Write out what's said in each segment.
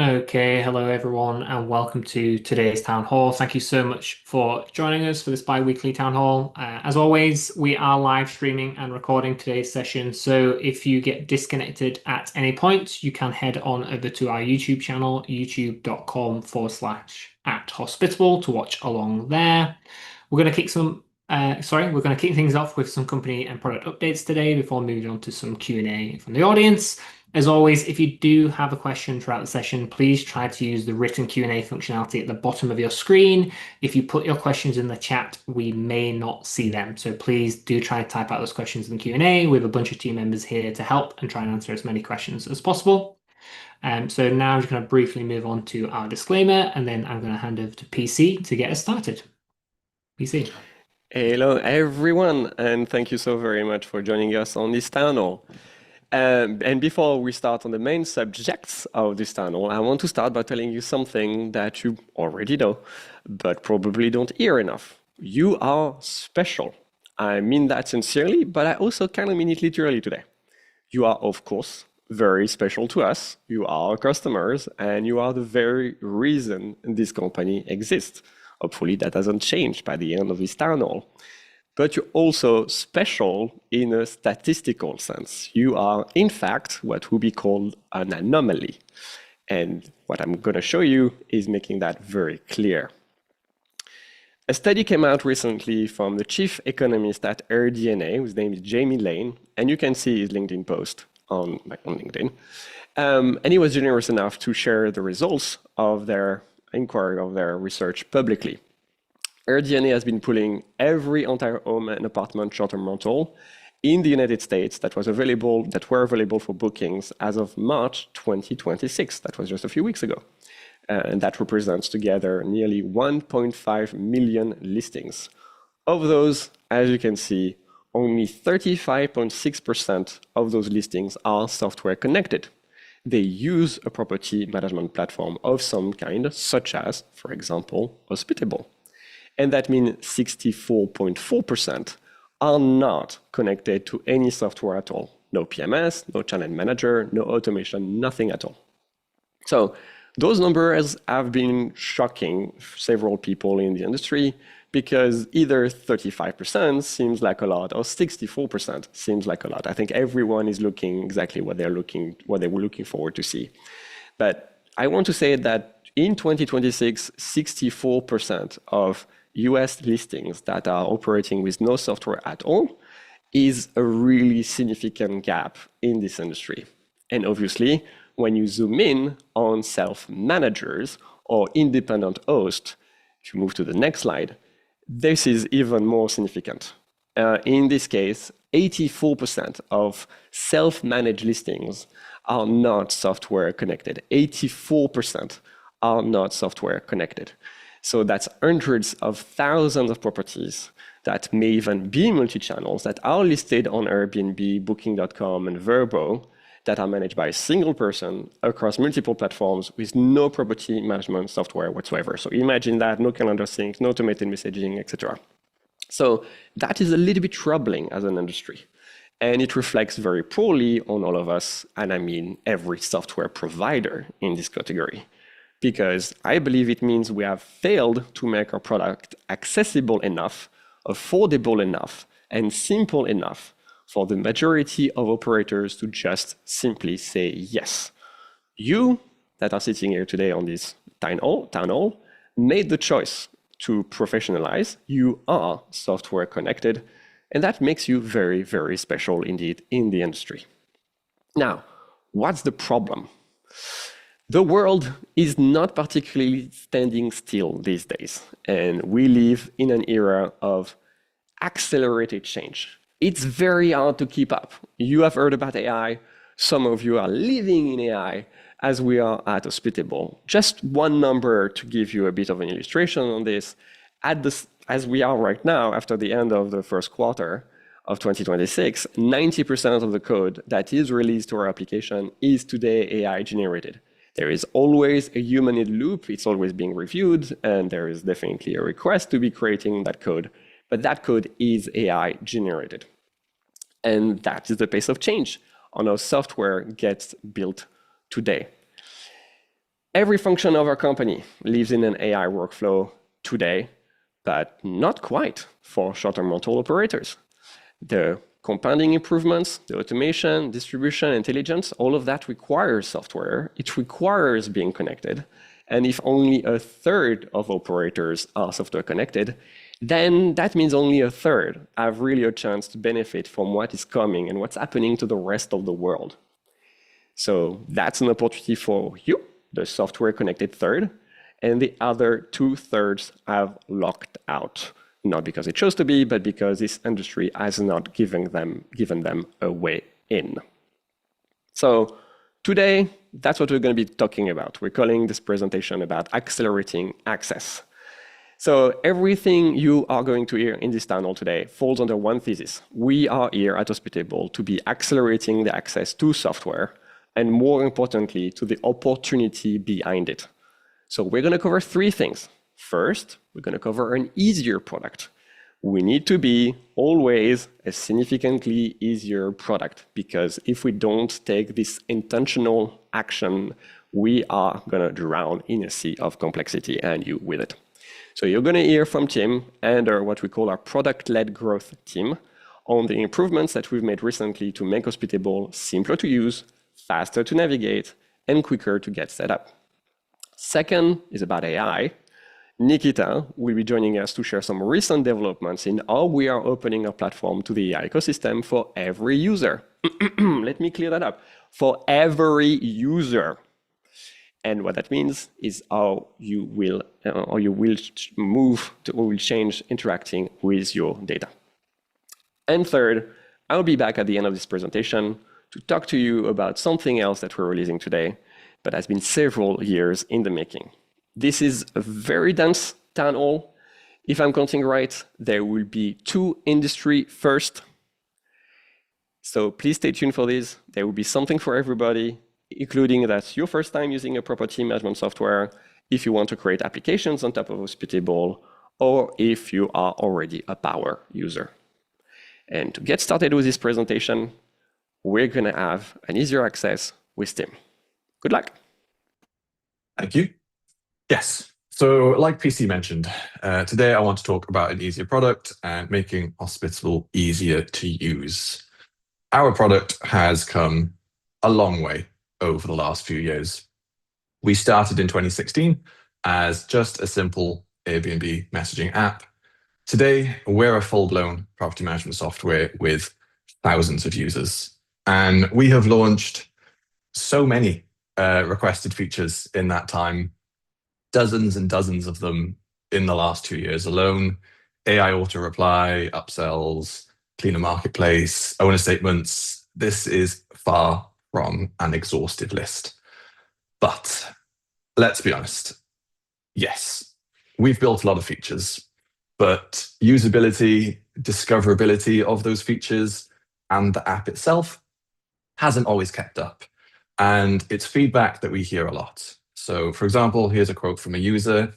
Okay, hello everyone, and welcome to today's town hall. Thank you so much for joining us for this bi-weekly town hall. As always, we are live streaming and recording today's session, so if you get disconnected at any point, you can head on over to our YouTube channel, youtube.com/@hospitable to watch along there. We're going to we're going to kick things off with some company and product updates today before moving on to some Q&A from the audience. As always, if you do have a question throughout the session, please try to use the written Q&A functionality at the bottom of your screen. If you put your questions in the chat, we may not see them. So please do try to type out those questions in the Q&A. We have a bunch of team members here to help and try and answer as many questions as possible. So now I'm just going to briefly move on to our disclaimer, and then I'm going to hand over to PC to get us started. PC. Hello, everyone, and thank you so very much for joining us on this town hall. And before we start on the main subjects of this town hall, I want to start by telling you something that you already know, but probably don't hear enough. You are special. I mean that sincerely, but I also kind of mean it literally today. You are, of course, very special to us. You are our customers, and you are the very reason this company exists. Hopefully that doesn't change by the end of this town hall. But you're also special in a statistical sense. You are, in fact, what would be called an anomaly. And what I'm going to show you is making that very clear. A study came out recently from the chief economist at AirDNA, whose name is Jamie Lane, and you can see his LinkedIn post on LinkedIn. And he was generous enough to share the results of their inquiry, of their research publicly. AirDNA has been pulling every entire home and apartment short-term rental in the United States that were available for bookings as of March 2026. That was just a few weeks ago. And that represents together nearly 1.5 million listings. Of those, as you can see, only 35.6% of those listings are software connected. They use a property management platform of some kind, such as, for example, Hospitable. And that means 64.4% are not connected to any software at all. No PMS, no channel manager, no automation, nothing at all. So those numbers have been shocking several people in the industry because either 35% seems like a lot or 64% seems like a lot. I think everyone is looking exactly what they were looking forward to see. But I want to say that in 2026, 64% of US listings that are operating with no software at all is a really significant gap in this industry. And obviously, when you zoom in on self-managers or independent hosts, if you move to the next slide, this is even more significant. In this case, 84% of self-managed listings are not software connected. 84% are not software connected. So that's hundreds of thousands of properties that may even be multi-channels that are listed on Airbnb, Booking.com, and Vrbo that are managed by a single person across multiple platforms with no property management software whatsoever. So imagine that, no calendar sync, no automated messaging, etc. So that is a little bit troubling as an industry. And it reflects very poorly on all of us, and I mean every software provider in this category. Because I believe it means we have failed to make our product accessible enough, affordable enough, and simple enough for the majority of operators to just simply say yes. You that are sitting here today on this town hall made the choice to professionalize. You are software connected, and that makes you very, very special indeed in the industry. Now, what's the problem? The world is not particularly standing still these days, and we live in an era of accelerated change. It's very hard to keep up. You have heard about AI. Some of you are living in AI as we are at Hospitable. Just one number to give you a bit of an illustration on this. As we are right now, after the end of the first quarter of 2026, 90% of the code that is released to our application is today AI generated. There is always a human in the loop. It's always being reviewed, and there is definitely a request to be creating that code. But that code is AI generated. And that is the pace of change on how software gets built today. Every function of our company lives in an AI workflow today, but not quite for short-term rental operators. The compounding improvements, the automation, distribution, intelligence, all of that requires software. It requires being connected. And if only a third of operators are software connected, then that means only a third have really a chance to benefit from what is coming and what's happening to the rest of the world. So that's an opportunity for you, the software connected third, and the other 2/3 have locked out. Not because it chose to be, but because this industry has not given them a way in. So today, that's what we're going to be talking about. We're calling this presentation about accelerating access. So everything you are going to hear in this town hall today falls under one thesis. We are here at Hospitable to be accelerating the access to software, and more importantly, to the opportunity behind it. So we're going to cover three things. First, we're going to cover an easier product. We need to be always a significantly easier product, because if we don't take this intentional action, we are going to drown in a sea of complexity, and you with it. So you're going to hear from Tim and what we call our product-led growth team on the improvements that we've made recently to make Hospitable simpler to use, faster to navigate, and quicker to get set up. Second is about AI. Nikita will be joining us to share some recent developments in how we are opening our platform to the AI ecosystem for every user. Let me clear that up. For every user. And what that means is how you will change interacting with your data. And third, I'll be back at the end of this presentation to talk to you about something else that we're releasing today, but has been several years in the making. This is a very dense town hall. If I'm counting right, there will be 2 industry first. So please stay tuned for this. There will be something for everybody, including that's your first time using a property management software, if you want to create applications on top of Hospitable, or if you are already a power user. And to get started with this presentation, we're going to have an easier access with Tim. Good luck. Thank you. Yes. So like PC mentioned, today I want to talk about an easier product and making Hospitable easier to use. Our product has come a long way over the last few years. We started in 2016 as just a simple Airbnb messaging app. Today, we're a full-blown property management software with thousands of users. And we have launched so many requested features in that time, dozens and dozens of them in the last 2 years alone. AI auto reply, upsells, cleaner marketplace, owner statements. This is far from an exhaustive list. But let's be honest. Yes, we've built a lot of features, but usability, discoverability of those features, and the app itself hasn't always kept up. And it's feedback that we hear a lot. So for example, here's a quote from a user.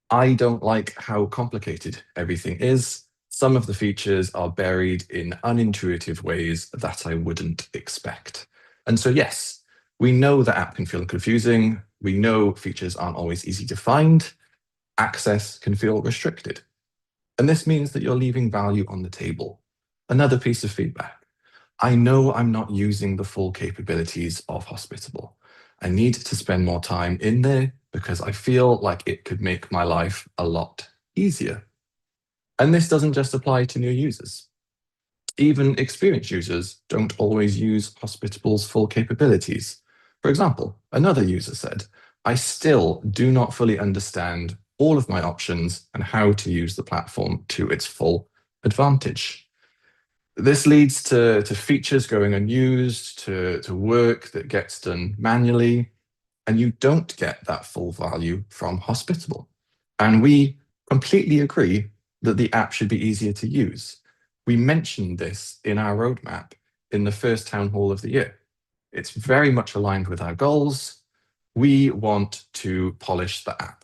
I don't like how complicated everything is. Some of the features are buried in unintuitive ways that I wouldn't expect. And so yes, we know the app can feel confusing. We know features aren't always easy to find. Access can feel restricted. And this means that you're leaving value on the table. Another piece of feedback. I know I'm not using the full capabilities of Hospitable. I need to spend more time in there because I feel like it could make my life a lot easier. And this doesn't just apply to new users. Even experienced users don't always use Hospitable's full capabilities. For example, another user said, I still do not fully understand all of my options and how to use the platform to its full advantage. This leads to features going unused, to work that gets done manually, and you don't get that full value from Hospitable. And we completely agree that the app should be easier to use. We mentioned this in our roadmap in the first town hall of the year. It's very much aligned with our goals. We want to polish the app.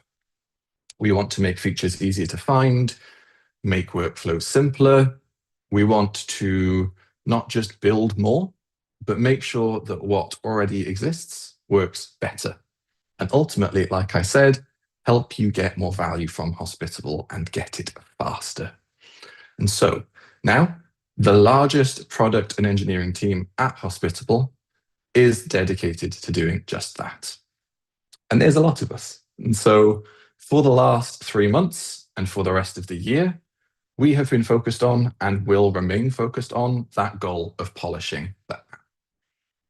We want to make features easier to find, make workflows simpler. We want to not just build more, but make sure that what already exists works better. and ultimately, like I said, help you get more value from Hospitable and get it faster. And so now the largest product and engineering team at Hospitable is dedicated to doing just that. And there's a lot of us. And so for the last 3 months and for the rest of the year, we have been focused on and will remain focused on that goal of polishing that.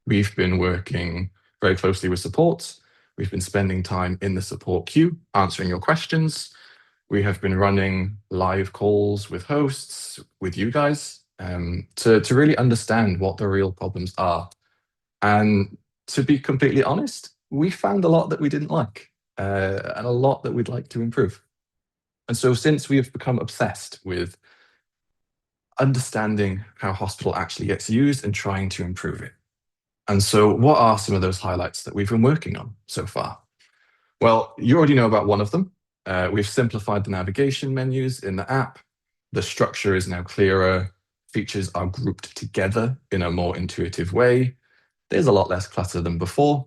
We've been working very closely with support. We've been spending time in the support queue, answering your questions. We have been running live calls with hosts, with you guys, to really understand what the real problems are. And to be completely honest, we found a lot that we didn't like, and a lot that we'd like to improve. And so since we have become obsessed with understanding how Hospital actually gets used and trying to improve it. And so what are some of those highlights that we've been working on so far? Well, you already know about one of them. We've simplified the navigation menus in the app. The structure is now clearer. Features are grouped together in a more intuitive way. There's a lot less clutter than before.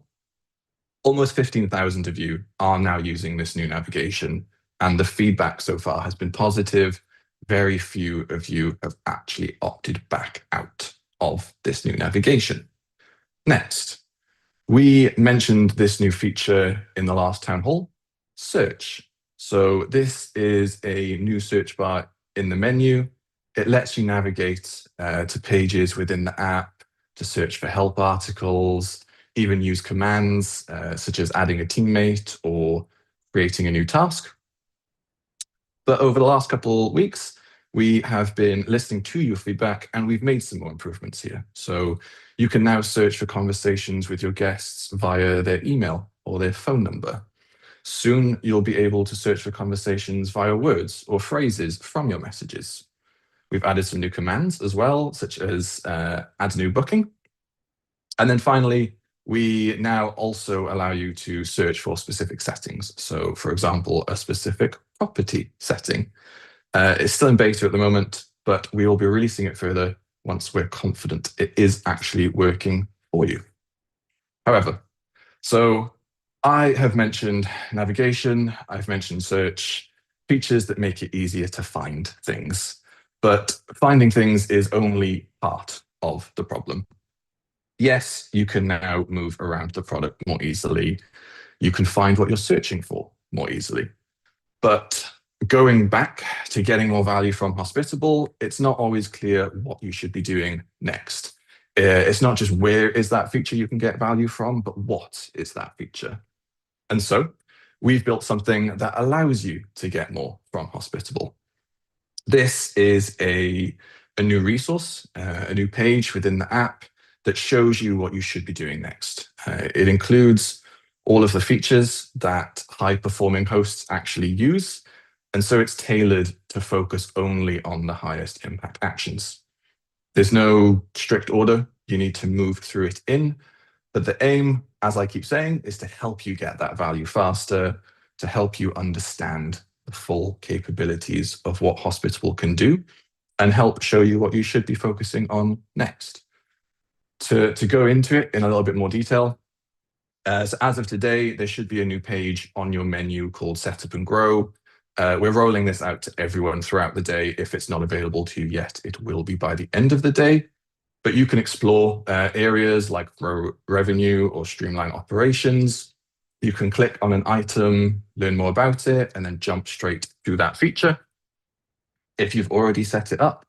Almost 15,000 of you are now using this new navigation, and the feedback so far has been positive. Very few of you have actually opted back out of this new navigation. Next, we mentioned this new feature in the last town hall, search. So this is a new search bar in the menu. It lets you navigate to pages within the app to search for help articles, even use commands such as adding a teammate or creating a new task. But over the last couple of weeks, we have been listening to your feedback and we've made some more improvements here. So you can now search for conversations with your guests via their email or their phone number. Soon, you'll be able to search for conversations via words or phrases from your messages. We've added some new commands as well, such as add new booking. And then finally, we now also allow you to search for specific settings. So for example, a specific property setting. It's still in beta at the moment, but we will be releasing it further once we're confident it is actually working for you. However, so I have mentioned navigation, I've mentioned search, features that make it easier to find things. But finding things is only part of the problem. Yes, you can now move around the product more easily. You can find what you're searching for more easily. But going back to getting more value from Hospitable, it's not always clear what you should be doing next. It's not just where is that feature you can get value from, but what is that feature? And so we've built something that allows you to get more from Hospitable. This is a new resource, a new page within the app that shows you what you should be doing next. It includes all of the features that high-performing hosts actually use, and so it's tailored to focus only on the highest impact actions. There's no strict order you need to move through it in, but the aim, as I keep saying, is to help you get that value faster, to help you understand the full capabilities of what Hospitable can do, and help show you what you should be focusing on next. To go into it in a little bit more detail, so as of today, there should be a new page on your menu called Setup and Grow. We're rolling this out to everyone throughout the day. If it's not available to you yet, it will be by the end of the day. But you can explore areas like grow revenue or streamline operations. You can click on an item, learn more about it, and then jump straight to that feature. If you've already set it up,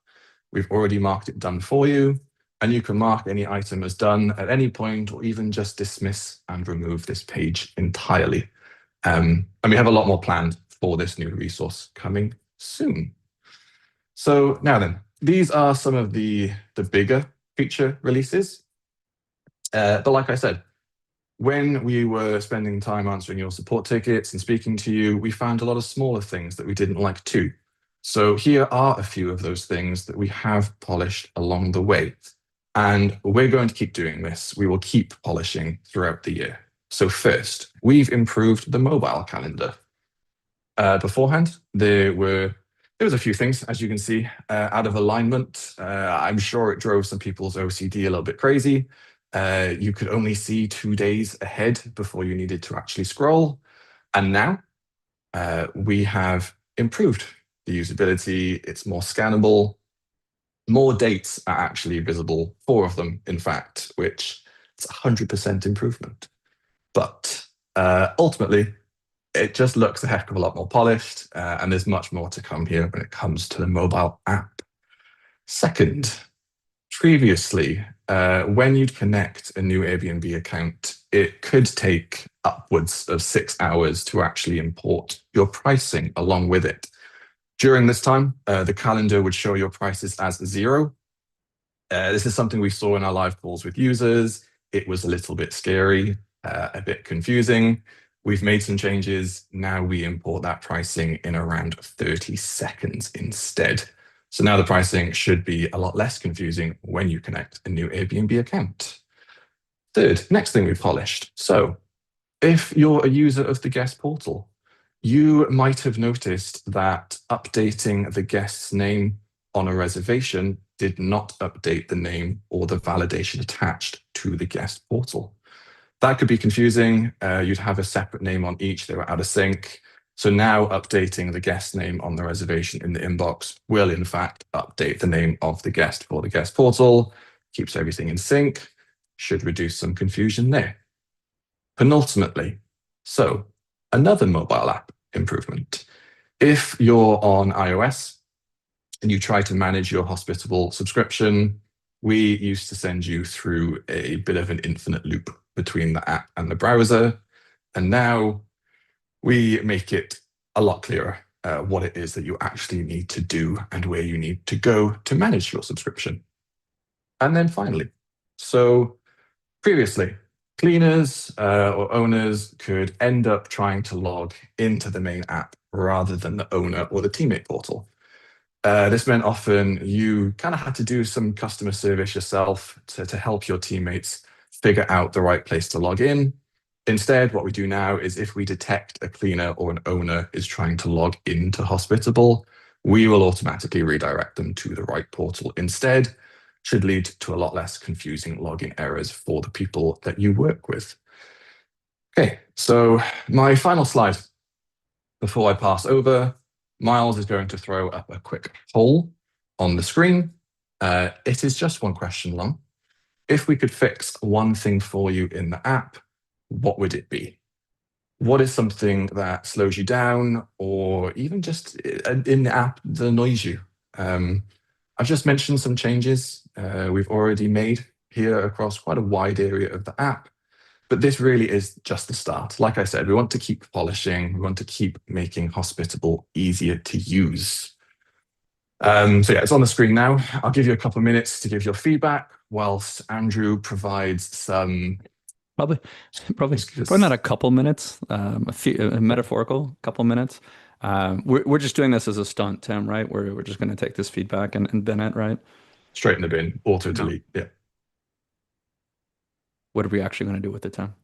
we've already marked it done for you. And you can mark any item as done at any point, or even just dismiss and remove this page entirely. And we have a lot more planned for this new resource coming soon. So now then, these are some of the bigger feature releases. But like I said, when we were spending time answering your support tickets and speaking to you, we found a lot of smaller things that we didn't like too. So here are a few of those things that we have polished along the way. And we're going to keep doing this. We will keep polishing throughout the year. So first, we've improved the mobile calendar. Beforehand, there was a few things, as you can see, out of alignment. I'm sure it drove some people's OCD a little bit crazy. you could only see 2 days ahead before you needed to actually scroll. And now we have improved the usability. It's more scannable. More dates are actually visible, 4 of them, in fact, which is 100% improvement. But ultimately, it just looks a heck of a lot more polished, and there's much more to come here when it comes to the mobile app. Second, previously, when you'd connect a new Airbnb account, it could take upwards of 6 hours to actually import your pricing along with it. During this time, the calendar would show your prices as 0. This is something we saw in our live calls with users. It was a little bit scary, a bit confusing. We've made some changes. Now we import that pricing in around 30 seconds instead. So now the pricing should be a lot less confusing when you connect a new Airbnb account. Third, next thing we've polished. So if you're a user of the guest portal, you might have noticed that updating the guest's name on a reservation did not update the name or the validation attached to the guest portal. That could be confusing. You'd have a separate name on each. They were out of sync. So now updating the guest name on the reservation in the inbox will in fact update the name of the guest for the guest portal, keeps everything in sync, should reduce some confusion there. Penultimately, so another mobile app improvement. If you're on iOS and you try to manage your Hospitable subscription, we used to send you through a bit of an infinite loop between the app and the browser. And now we make it a lot clearer what it is that you actually need to do and where you need to go to manage your subscription. And then finally, so previously, cleaners or owners could end up trying to log into the main app rather than the owner or the teammate portal. This meant often you kind of had to do some customer service yourself to help your teammates figure out the right place to log in. Instead, what we do now is if we detect a cleaner or an owner is trying to log into Hospitable, we will automatically redirect them to the right portal instead. Should lead to a lot less confusing login errors for the people that you work with. Okay, so my final slide before I pass over, Miles is going to throw up a quick poll on the screen. It is just one question long. If we could fix one thing for you in the app, what would it be? What is something that slows you down or even just in the app that annoys you? I've just mentioned some changes we've already made here across quite a wide area of the app, but this really is just the start. Like I said, we want to keep polishing, we want to keep making Hospitable easier to use. So yeah, it's on the screen now. I'll give you a couple of minutes to give your feedback whilst Andrew provides some Probably not a couple minutes, a metaphorical couple minutes. We're just doing this as a stunt, Tim, right? We're just going to take this feedback and bin it, right? straight in the bin, auto delete. Yeah. What are we actually going to do with it, Tim?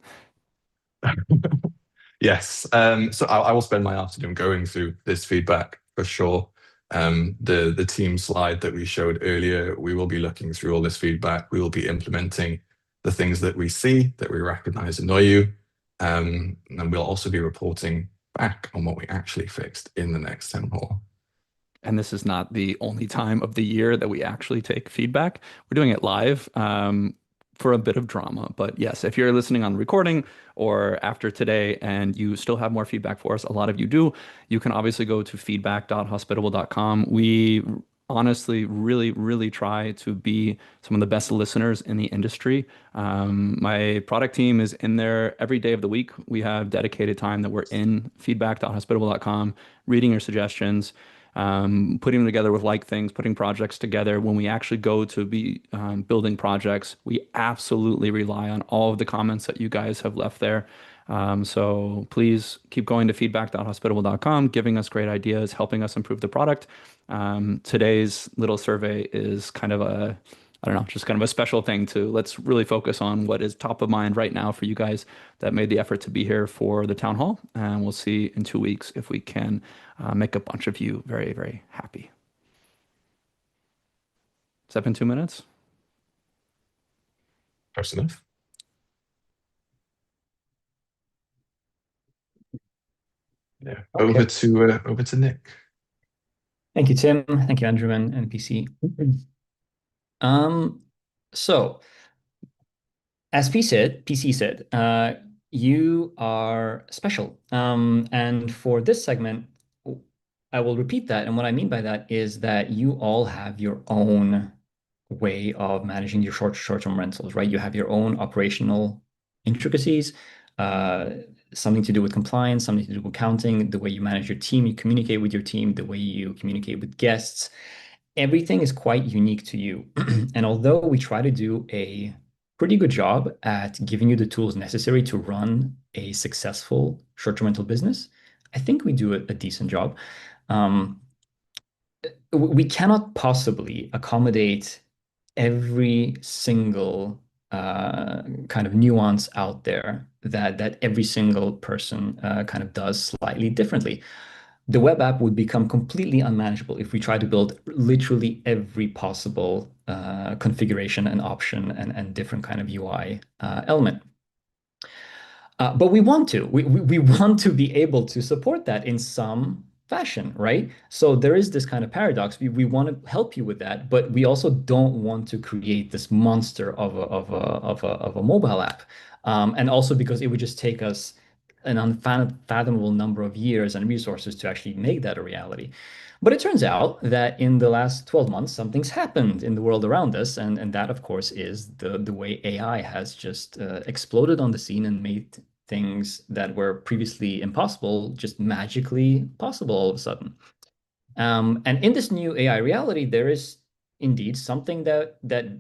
Yes. So I will spend my afternoon going through this feedback for sure. The team slide that we showed earlier, we will be looking through all this feedback. We will be implementing the things that we see that we recognize annoy you. And we'll also be reporting back on what we actually fixed in the next town hall. And this is not the only time of the year that we actually take feedback. We're doing it live for a bit of drama. But yes, if you're listening on recording or after today and you still have more feedback for us, a lot of you do, you can obviously go to feedback.hospitable.com. We honestly really try to be some of the best listeners in the industry. My product team is in there every day of the week. We have dedicated time that we're in feedback.hospitable.com, reading your suggestions, putting them together with like things, putting projects together. When we actually go to be building projects, we absolutely rely on all of the comments that you guys have left there. So please keep going to feedback.hospitable.com, giving us great ideas, helping us improve the product. Today's little survey is kind of a, I don't know, just kind of a special thing to let's really focus on what is top of mind right now for you guys that made the effort to be here for the town hall. And we'll see in 2 weeks if we can make a bunch of you very happy. Has that been 2 minutes? Close enough. Yeah. Okay. Over to Nick. Thank you, Tim. Thank you, Andrew and PC. So as PC said, you are special. And for this segment, I will repeat that. And what I mean by that is that you all have your own way of managing your short-term rentals, right? You have your own operational intricacies, something to do with compliance, something to do with accounting, the way you manage your team, you communicate with your team, the way you communicate with guests. Everything is quite unique to you. And although we try to do a pretty good job at giving you the tools necessary to run a successful short-term rental business, I think we do a decent job. We cannot possibly accommodate every single kind of nuance out there that every single person kind of does slightly differently. The web app would become completely unmanageable if we try to build literally every possible configuration and option and different kind of UI element. But we want to. We want to be able to support that in some fashion, right? So there is this kind of paradox. We want to help you with that, but we also don't want to create this monster of a mobile app. And also because it would just take us an unfathomable number of years and resources to actually make that a reality. But it turns out that in the last 12 months, something's happened in the world around us. And that, of course, is the way AI has just exploded on the scene and made things that were previously impossible just magically possible all of a sudden. And in this new AI reality, there is indeed something that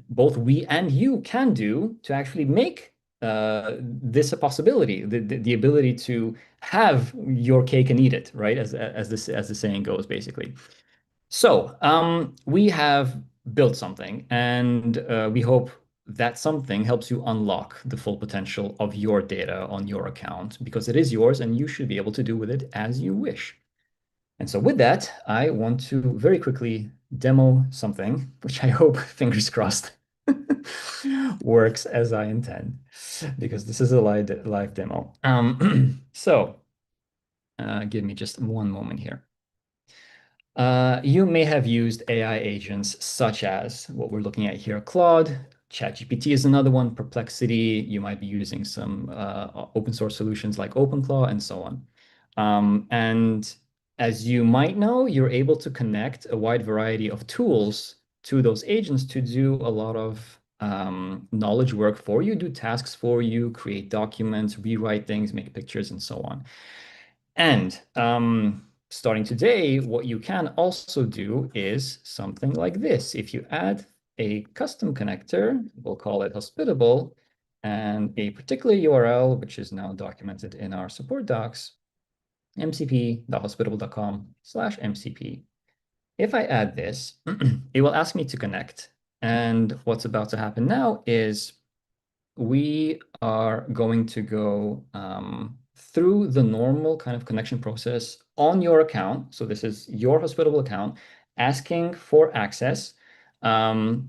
both we and you can do to actually make this a possibility, the ability to have your cake and eat it, right? As the saying goes, basically. So we have built something, and we hope that something helps you unlock the full potential of your data on your account, because it is yours and you should be able to do with it as you wish. And so with that, I want to very quickly demo something, which I hope, fingers crossed, works as I intend, because this is a live demo. So give me just one moment here. You may have used AI agents such as what we're looking at here, Claude. ChatGPT is another one, Perplexity. You might be using some open source solutions like OpenClaw and so on. And as you might know, you're able to connect a wide variety of tools to those agents to do a lot of knowledge work for you, do tasks for you, create documents, rewrite things, make pictures, and so on. And starting today, what you can also do is something like this. If you add a custom connector, we'll call it Hospitable, and a particular URL, which is now documented in our support docs, mcp.hospitable.com/mcp. If I add this, it will ask me to connect. And what's about to happen now is we are going to go through the normal kind of connection process on your account. So this is your Hospitable account asking for access. And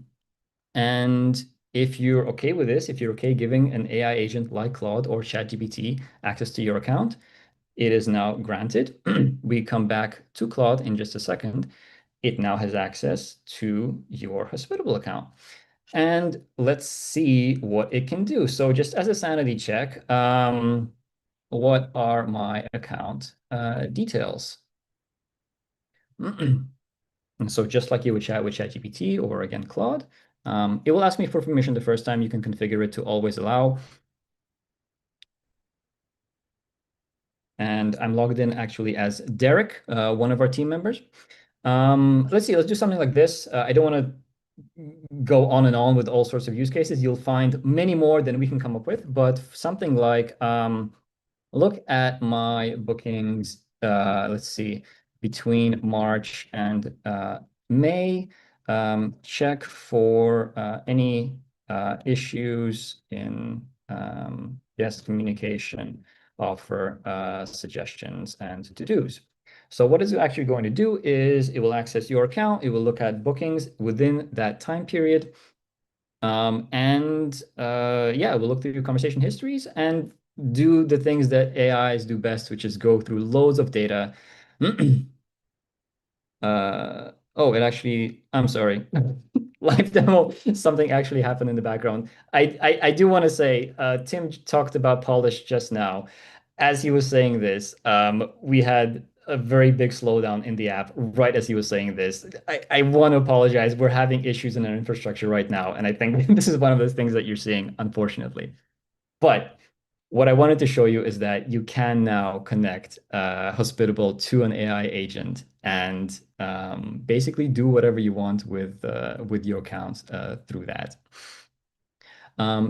if you're okay with this, if you're okay giving an AI agent like Claude or ChatGPT access to your account, it is now granted. We come back to Claude in just a second. It now has access to your Hospitable account. And let's see what it can do. So just as a sanity check, what are my account details? And so just like you would chat with ChatGPT or again, Claude, it will ask me for permission the first time. You can configure it to always allow. And I'm logged in actually as Derek, one of our team members. Let's see, let's do something like this. I don't want to go on and on with all sorts of use cases. You'll find many more than we can come up with, but something like look at my bookings, let's see, between March and May, check for any issues in guest communication, offer suggestions and to-dos. So what it's actually going to do is it will access your account. It will look at bookings within that time period. Yeah, we'll look through conversation histories and do the things that AIs do best, which is go through loads of data. Oh, it actually, I'm sorry. Live demo, something actually happened in the background. I do want to say, Tim talked about polish just now. As he was saying this, we had a very big slowdown in the app right as he was saying this. I want to apologize. We're having issues in our infrastructure right now, and I think this is one of those things that you're seeing, unfortunately. But what I wanted to show you is that you can now connect Hospitable to an AI agent and basically do whatever you want with your account through that.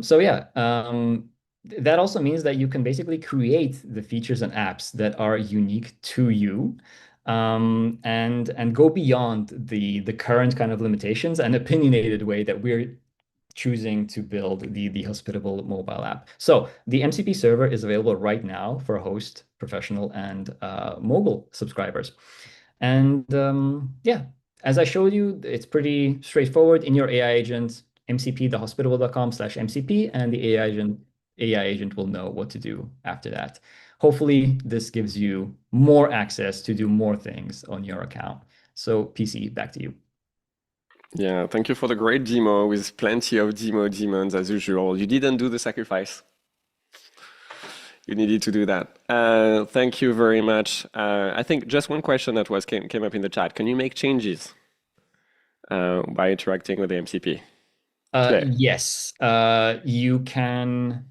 So yeah, that also means that you can basically create the features and apps that are unique to you, and go beyond the current kind of limitations and opinionated way that we're choosing to build the Hospitable mobile app. So the MCP server is available right now for host, professional, and mobile subscribers. And yeah, as I showed you, it's pretty straightforward. In your AI agent, MCP, thehospitable.com/MCP, and the AI agent will know what to do after that. Hopefully, this gives you more access to do more things on your account. So PC, back to you. Yeah, thank you for the great demo with plenty of demo demons as usual. You didn't do the sacrifice. You needed to do that. Thank you very much. I think just one question that came up in the chat. Can you make changes by interacting with the MCP? Yes, you can.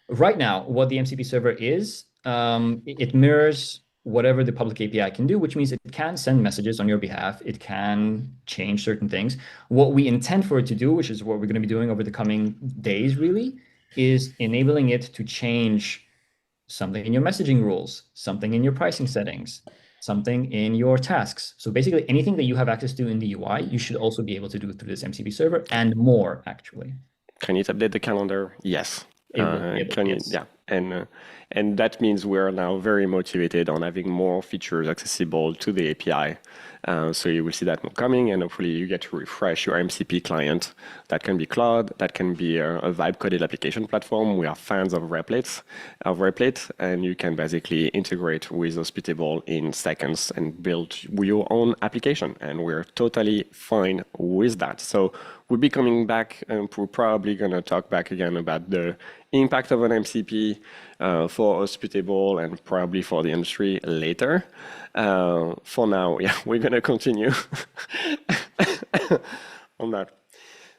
Right now, what the MCP server is, it mirrors whatever the public API can do, which means it can send messages on your behalf. It can change certain things. What we intend for it to do, which is what we're going to be doing over the coming days, really, is enabling it to change something in your messaging rules, something in your pricing settings, something in your tasks. So basically, anything that you have access to in the UI, you should also be able to do through this MCP server and more, actually. Can it update the calendar? Yes. It will be able, yes. Yeah, and that means we're now very motivated on having more features accessible to the API. So you will see that more coming, and hopefully you get to refresh your MCP client. That can be Claude, that can be a vibe-coded application platform. We are fans of Replit, and you can basically integrate with Hospitable in seconds and build your own application, and we're totally fine with that. So we'll be coming back, and we're probably going to talk back again about the impact of an MCP for Hospitable and probably for the industry later. For now, yeah, we're going to continue on that.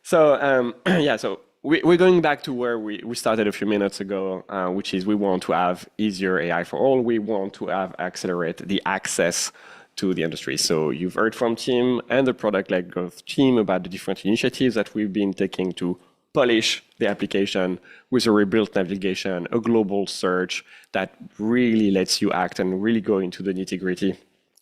So yeah, so we're going back to where we started a few minutes ago, which is we want to have easier AI for all. We want to have accelerate the access to the industry. So you've heard from Tim and the product-led growth team about the different initiatives that we've been taking to polish the application with a rebuilt navigation, a global search that really lets you act and really go into the nitty-gritty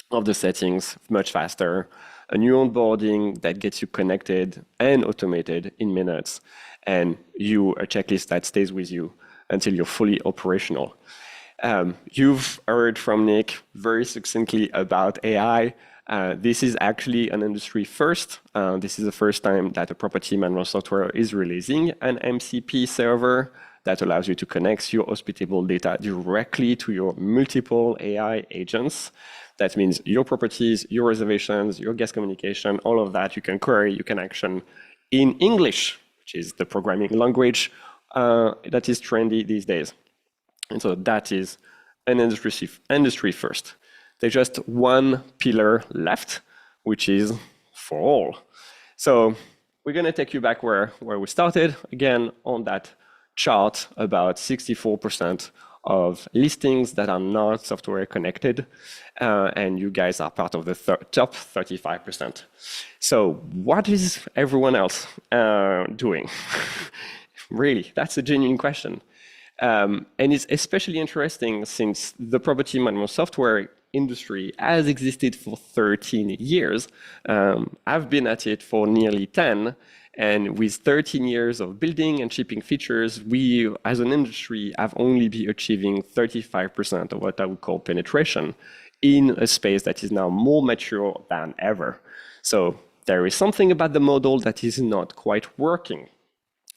of the settings much faster, a new onboarding that gets you connected and automated in minutes, and a checklist that stays with you until you're fully operational. You've heard from Nick very succinctly about AI. This is actually an industry first. This is the first time that a property management software is releasing an MCP server that allows you to connect your Hospitable data directly to your multiple AI agents. That means your properties, your reservations, your guest communication, all of that you can query, you can action in English, which is the programming language that is trendy these days. And so that is an industry first. There's just one pillar left, which is for all. So we're going to take you back where we started. Again, on that chart, about 64% of listings that are not software connected, and you guys are part of the top 35%. So what is everyone else doing? Really, that's a genuine question. And it's especially interesting since the property management software industry has existed for 13 years. I've been at it for nearly 10. And with 13 years of building and shipping features, we, as an industry, have only been achieving 35% of what I would call penetration in a space that is now more mature than ever. So there is something about the model that is not quite working.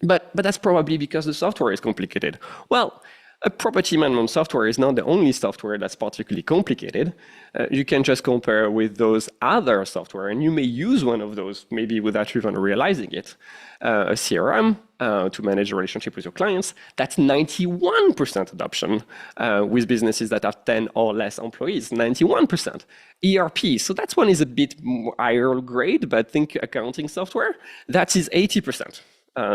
But that's probably because the software is complicated. Well, a property management software is not the only software that's particularly complicated. You can just compare with those other software, and you may use one of those, maybe without even realizing it. A CRM to manage the relationship with your clients, that's 91% adoption with businesses that have 10 or less employees, 91%. ERP, so that one is a bit higher grade, but think accounting software, that is 80%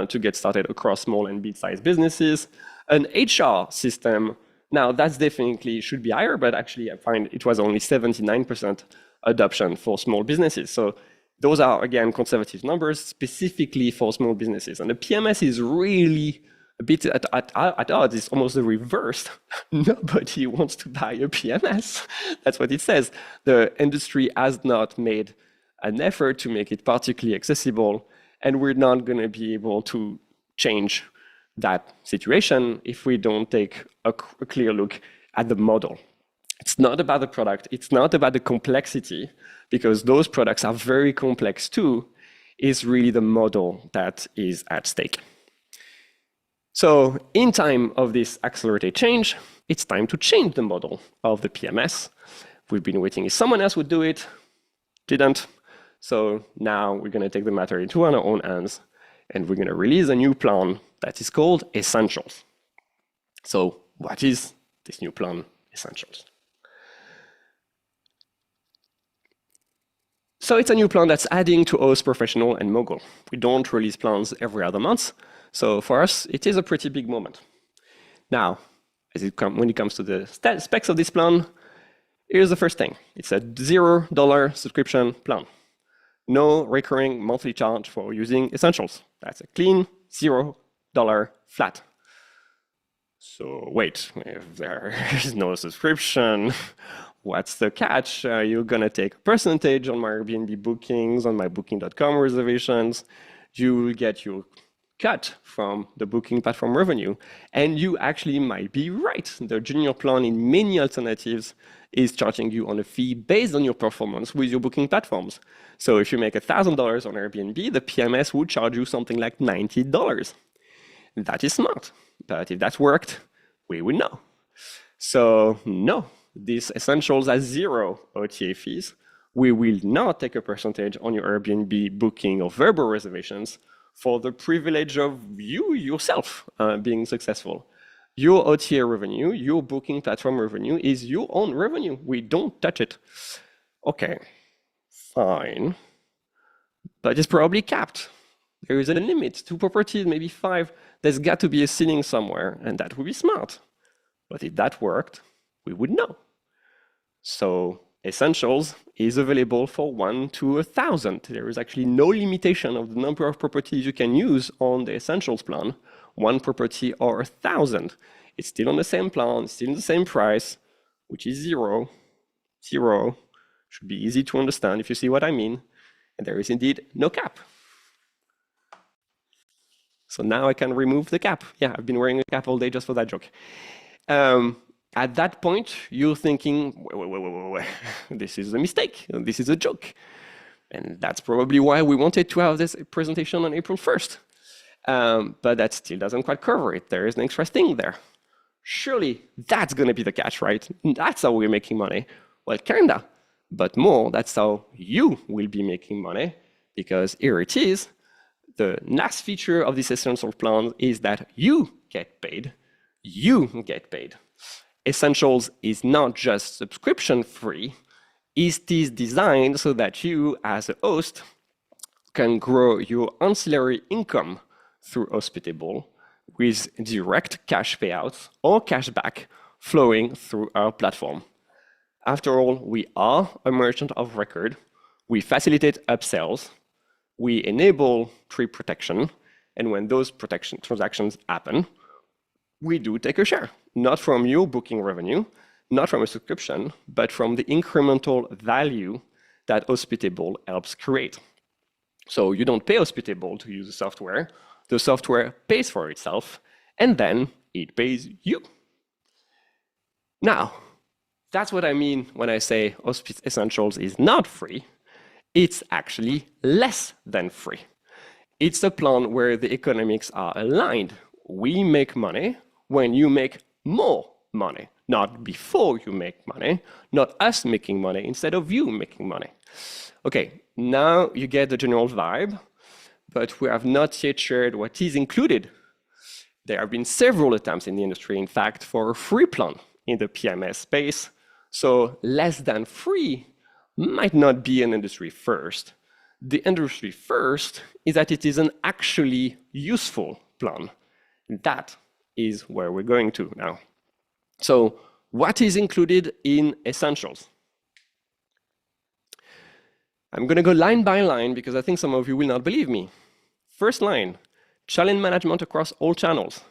to get started across small and mid-sized businesses. An HR system, now that's definitely should be higher, but actually I find it was only 79% adoption for small businesses. So those are, again, conservative numbers specifically for small businesses. And the PMS is really a bit at odds. It's almost the reverse. Nobody wants to buy a PMS. That's what it says. The industry has not made an effort to make it particularly accessible, and we're not going to be able to change that situation if we don't take a clear look at the model. It's not about the product, it's not about the complexity, because those products are very complex too. It's really the model that is at stake. So in time of this accelerated change, it's time to change the model of the PMS. We've been waiting if someone else would do it, didn't. So now we're going to take the matter into our own hands, and we're going to release a new plan that is called Essentials. So what is this new plan, Essentials? So it's a new plan that's adding to Host, Professional, and Mogul. We don't release plans every other month. So for us, it is a pretty big moment. Now, when it comes to the specs of this plan, here's the first thing. It's a $0 subscription plan. No recurring monthly charge for using Essentials. That's a clean $0 flat. So wait, if there is no subscription, what's the catch? You're gonna take a percentage on my Airbnb bookings, on my booking.com reservations. You will get your cut from the booking platform revenue. And you actually might be right. The junior plan in many alternatives is charging you on a fee based on your performance with your booking platforms. So if you make $1,000 on Airbnb, the PMS would charge you something like $90. That is smart. But if that worked, we would know. So no, these Essentials has 0 OTA fees. We will not take a percentage on your Airbnb booking or Vrbo reservations for the privilege of you yourself being successful. Your OTA revenue, your booking platform revenue is your own revenue. We don't touch it. Okay, fine. But it's probably capped. There is a limit, 2 properties, maybe 5. There's got to be a ceiling somewhere, and that would be smart. But if that worked, we would know. So Essentials is available for 1 to 1,000. There is actually no limitation of the number of properties you can use on the Essentials plan, 1 property or 1,000. It's still on the same plan, it's still the same price, which is 0. 0 should be easy to understand if you see what I mean. And there is indeed no cap. So now I can remove the cap. Yeah, I've been wearing a cap all day just for that joke. At that point, you're thinking, wait, this is a mistake. This is a joke. And that's probably why we wanted to have this presentation on April 1st. But that still doesn't quite cover it. There is an extra thing there. Surely that's going to be the catch, right? That's how we're making money. Well, kinda. But more, that's how you will be making money. Because here it is. The last feature of this Essentials plan is that you get paid. You get paid. Essentials is not just subscription free. It is designed so that you, as a host, can grow your ancillary income through Hospitable with direct cash payouts or cashback flowing through our platform. After all, we are a merchant of record. We facilitate upsells. We enable trip protection. And when those protection transactions happen, we do take a share, not from your booking revenue, not from a subscription, but from the incremental value that Hospitable helps create. So you don't pay Hospitable to use the software pays for itself, and then it pays you. Now, that's what I mean when I say Essentials is not free. It's actually less than free. It's a plan where the economics are aligned. We make money when you make more money, not before you make money, not us making money instead of you making money. Okay, now you get the general vibe, but we have not yet shared what is included. There have been several attempts in the industry, in fact, for a free plan in the PMS space. So less than free might not be an industry first. The industry first is that it is an actually useful plan. That is where we're going to now. So what is included in Essentials? I'm going to go line by line because I think some of you will not believe me. First line, challenge management across all channels.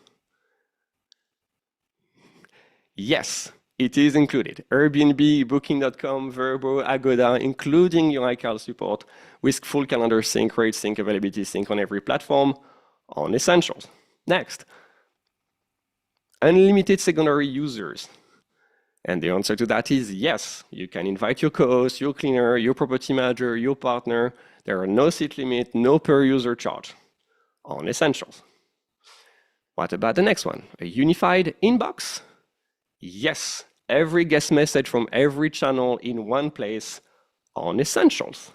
Yes, it is included. Airbnb, Booking.com, Vrbo, Agoda, including your iCal support with full calendar sync, rate sync, availability sync on every platform on Essentials. Next, unlimited secondary users. And the answer to that is yes. You can invite your co-host, your cleaner, your property manager, your partner. There are no seat limit, no per user charge on Essentials. What about the next one? A unified inbox? Yes, every guest message from every channel in one place on Essentials.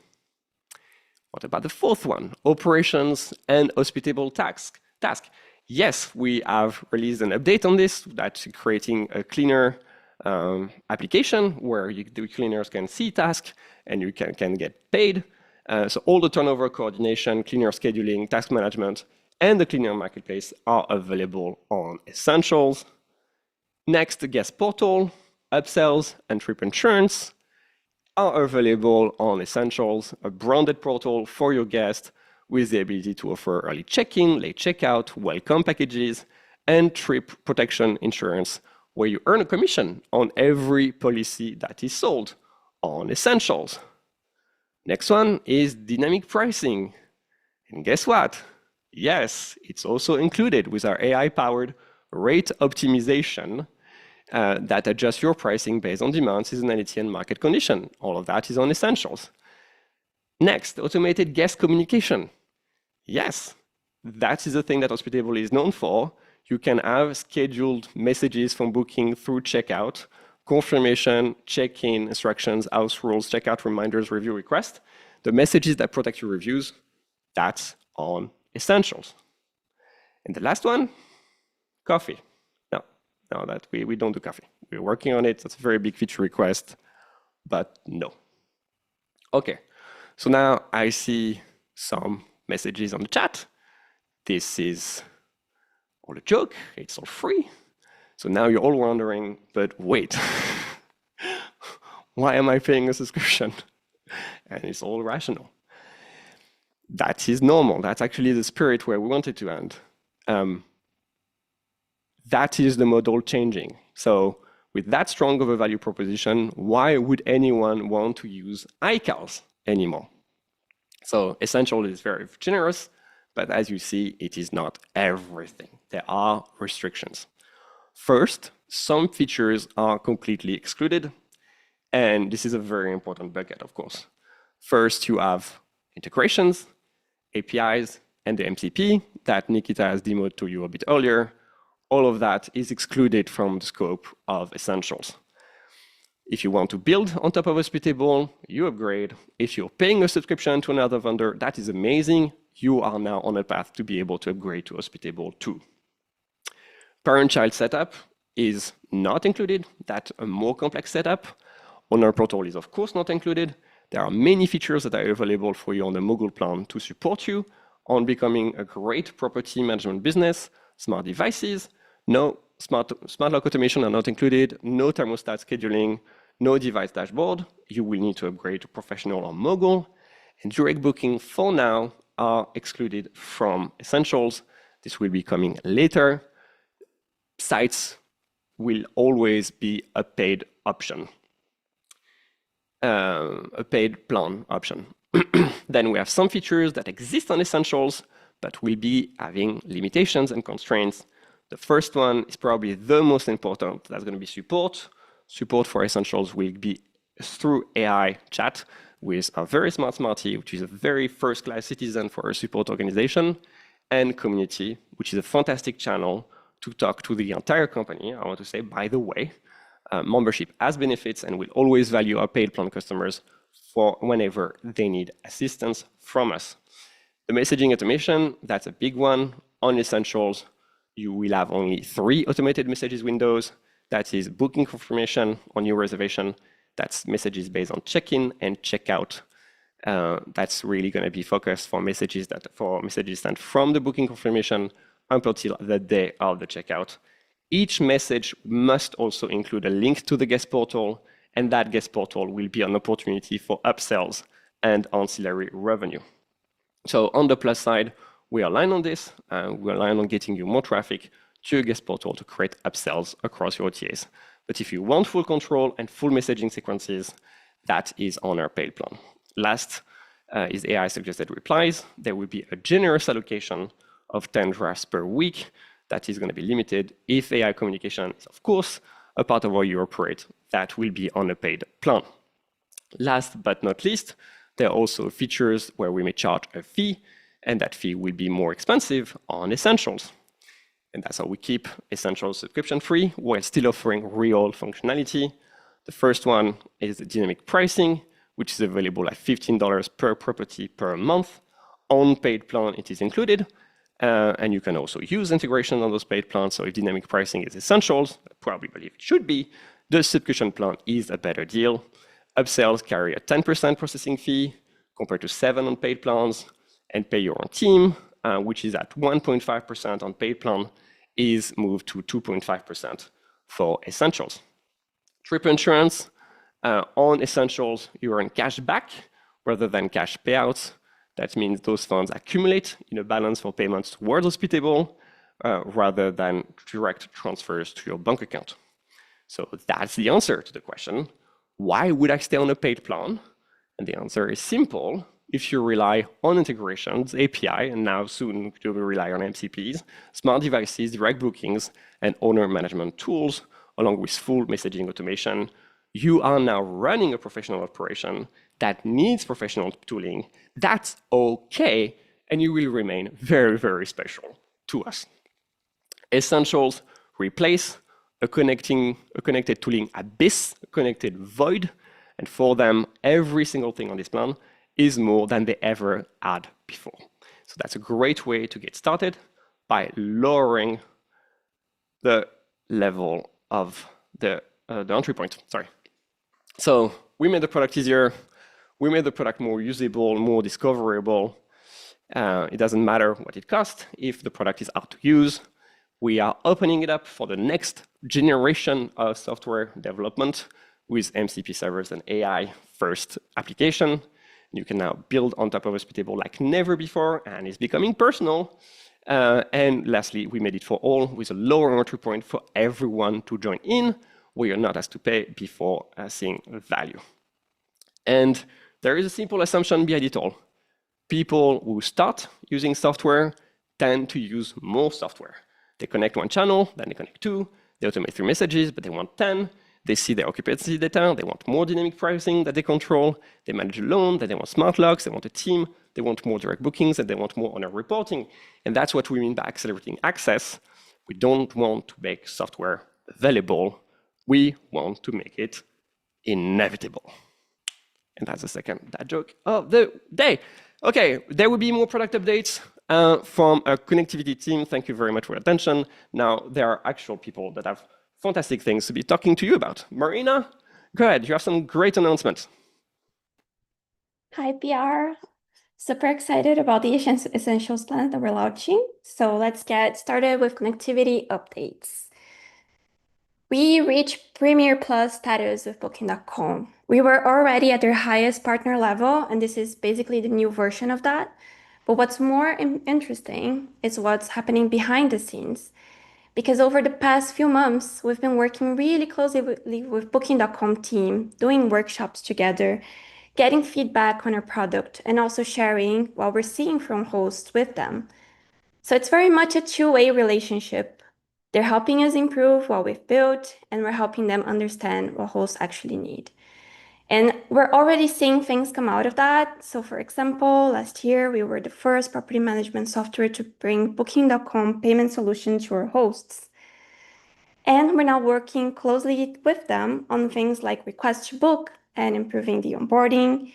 What about the fourth one? Operations and hospitable task. Yes, we have released an update on this that's creating a cleaner application where the cleaners can see tasks and you can get paid. So all the turnover coordination, cleaner scheduling, task management, and the cleaner marketplace are available on Essentials. Next, the guest portal, upsells, and trip insurance are available on Essentials, a branded portal for your guests with the ability to offer early check-in, late checkout, welcome packages, and trip protection insurance, where you earn a commission on every policy that is sold on Essentials. Next one is dynamic pricing. And guess what? Yes, it's also included with our AI-powered rate optimization that adjusts your pricing based on demand, seasonality, and market condition. All of that is on Essentials. Next, automated guest communication. Yes, that is the thing that Hospitable is known for. You can have scheduled messages from booking through checkout, confirmation, check-in, instructions, house rules, checkout reminders, review requests. The messages that protect your reviews, that's on Essentials. And the last one, coffee. No, that we don't do coffee. We're working on it. That's a very big feature request, but no. Okay, so now I see some messages on the chat. This is all a joke. It's all free. So now you're all wondering, but wait, why am I paying a subscription? And it's all rational. That is normal. That's actually the spirit where we wanted to end. That is the model changing. So with that strong of a value proposition, why would anyone want to use iCals anymore? So Essential is very generous, but as you see, it is not everything. There are restrictions. First, some features are completely excluded, and this is a very important bucket, of course. First, you have integrations, APIs, and the MCP that Nikita has demoed to you a bit earlier. All of that is excluded from the scope of Essentials. If you want to build on top of Hospitable, you upgrade. If you're paying a subscription to another vendor, that is amazing. You are now on a path to be able to upgrade to Hospitable too. Parent-child setup is not included. That's a more complex setup. Owner portal is of course not included. There are many features that are available for you on the Mogul plan to support you on becoming a great property management business. Smart devices, no smart lock automation are not included, no thermostat scheduling, no device dashboard. You will need to upgrade to Professional or Mogul. And direct booking for now are excluded from Essentials. This will be coming later. Sites will always be a paid option, a paid plan option. Then we have some features that exist on Essentials, but will be having limitations and constraints. The first one is probably the most important. That's going to be support. Support for Essentials will be through AI chat. with a very smart Smarty, which is a very first-class citizen for a support organization, and community, which is a fantastic channel to talk to the entire company. I want to say, by the way, membership has benefits and will always value our paid plan customers for whenever they need assistance from us. The messaging automation, that's a big one. On Essentials, you will have only 3 automated messages windows. That is booking confirmation on your reservation. That's messages based on check-in and check-out. That's really going to be focused for messages sent from the booking confirmation until the day of the checkout. Each message must also include a link to the guest portal, and that guest portal will be an opportunity for upsells and ancillary revenue. So on the plus side, we align on this. We align on getting you more traffic to your guest portal to create upsells across your OTAs. But if you want full control and full messaging sequences, that is on our paid plan. Last is AI suggested replies. There will be a generous allocation of 10 drafts per week that is going to be limited. If AI communication is, of course, a part of how you operate, that will be on a paid plan. Last but not least, there are also features where we may charge a fee, and that fee will be more expensive on Essentials. And that's how we keep Essentials subscription free while still offering real functionality. The first one is dynamic pricing, which is available at $15 per property per month. On paid plan, it is included. And you can also use integration on those paid plans. So if dynamic pricing is Essentials, I probably believe it should be, the subscription plan is a better deal. Upsells carry a 10% processing fee compared to 7% on paid plans, and pay your own team, which is at 1.5% on paid plan, is moved to 2.5% for Essentials. Trip insurance, on Essentials, you earn cash back rather than cash payouts. That means those funds accumulate in a balance for payments towards Hospitable rather than direct transfers to your bank account. So that's the answer to the question, why would I stay on a paid plan? And the answer is simple. If you rely on integrations, API, and now soon you will rely on MCPs, smart devices, direct bookings, and owner management tools, along with full messaging automation, you are now running a professional operation that needs professional tooling. That's okay, and you will remain very, very special to us. Essentials replace a connected tooling abyss, a connected void, and for them, every single thing on this plan is more than they ever had before. So that's a great way to get started by lowering the level of the entry point. Sorry. So we made the product easier. We made the product more usable, more discoverable. It doesn't matter what it costs if the product is hard to use. We are opening it up for the next generation of software development with MCP servers and AI first application. You can now build on top of Hospitable like never before, and it's becoming personal. And lastly, we made it for all with a lower entry point for everyone to join in, where you're not asked to pay before seeing value. And there is a simple assumption behind it all. People who start using software tend to use more software. They connect one channel, then they connect 2, they automate 3 messages, but they want 10. They see their occupancy data, they want more dynamic pricing that they control, they manage a loan, then they want smart locks, they want a team, they want more direct bookings, and they want more owner reporting. And that's what we mean by accelerating access. We don't want to make software available, we want to make it inevitable. And that's the second dad joke of the day. Okay, there will be more product updates from our connectivity team. Thank you very much for your attention. Now, there are actual people that have fantastic things to be talking to you about. Marina, go ahead. You have some great announcements. Hi, PR. Super excited about the Essentials plan that we're launching. So let's get started with connectivity updates. We reached Premier Plus status with Booking.com. We were already at their highest partner level, and this is basically the new version of that. But what's more interesting is what's happening behind the scenes. Because over the past few months, we've been working really closely with Booking.com team, doing workshops together, getting feedback on our product, and also sharing what we're seeing from hosts with them. So it's very much a two-way relationship. They're helping us improve what we've built, and we're helping them understand what hosts actually need. And we're already seeing things come out of that. So for example, last year, we were the first property management software to bring Booking.com payment solution to our hosts. And we're now working closely with them on things like request to book and improving the onboarding.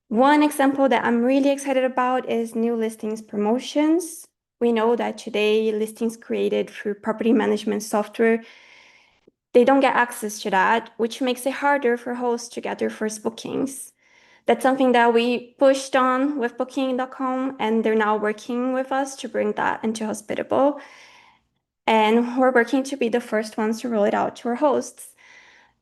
One example that I'm really excited about is new listings promotions. We know that today listings created through property management software, they don't get access to that, which makes it harder for hosts to get their first bookings. That's something that we pushed on with Booking.com, and they're now working with us to bring that into Hospitable. And we're working to be the first ones to roll it out to our hosts.